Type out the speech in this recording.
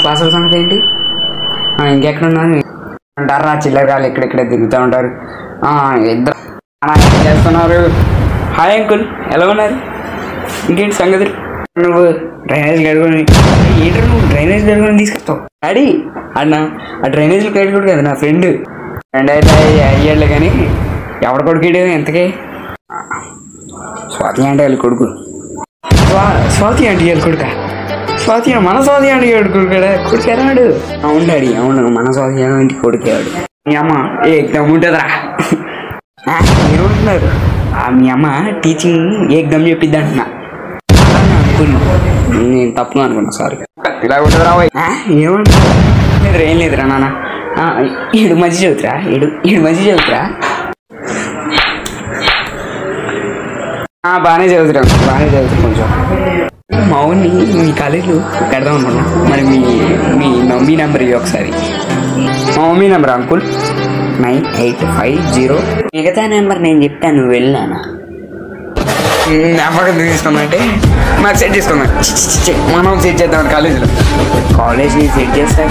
Class సంగతి ఏంటి? ఇంకెక్కడున్నాను అంటారా? చిల్లరగాలు ఎక్కడెక్కడ తిరుగుతూ ఉంటారు. ఇద్దరు ఏం చేస్తున్నారు? హాయ్ అంకుల్, ఎలా ఉన్నారు? ఇంకేంటి సంగతులు? నువ్వు డ్రైనేజ్ కడుకొని ఏంటో నువ్వు డ్రైనేజ్ కడుకొని తీసుకొస్తావు డాడీ అన్న. ఆ డ్రైనేజ్లు కడుకోడు కదా నా ఫ్రెండ్ అయితే అయ్యాడులే. కానీ ఎవడ కొడుకుడు ఎంతకే? స్వాతి అంటే వాళ్ళ కొడుకు. స్వాతి అంటే వాళ్ళ కొడుక? స్వాతి మన స్వాతి అంటే కొడుకుడా? కొడుకు ఎలాడు? అవును డాడీ, అవును మన స్వాతి ఇంటికి కొడుకేవాడు. మీ అమ్మ ఏ ఎగ్జామ్ ఉంటుందిరా? మీరు ఉంటున్నారు. మీ అమ్మ టీచింగ్ ఏ ఎగ్జామ్ చెప్పిద్ది అంటున్నా. నేను తప్పుగా అనుకున్నా, సారీ. ఇలా ఉంటుందిరా? ఏమంటారు? ఏం లేదురా నాన్న. ఏడు మంచి చదువుతురా, ఏడు మంచి చదువుతురా. బాగానే చదువుతురా కొంచెం. మా ఊరిని మీ కాలేజీలో పెడదాం అనుకున్నా. మరి మీ మమ్మీ నెంబర్ ఇవి ఒకసారి. మా మమ్మీ నెంబర్ అంకుల్ 9850. మిగతా నెంబర్ నేను చెప్తాను, నువ్వు వెళ్ళానా? నెంబర్ తీసుకున్నాంటే మాకు సెట్ చేసుకున్నా. మనం సెట్ చేద్దాం కాలేజీలో. కాలేజీ సెట్ చేస్తా.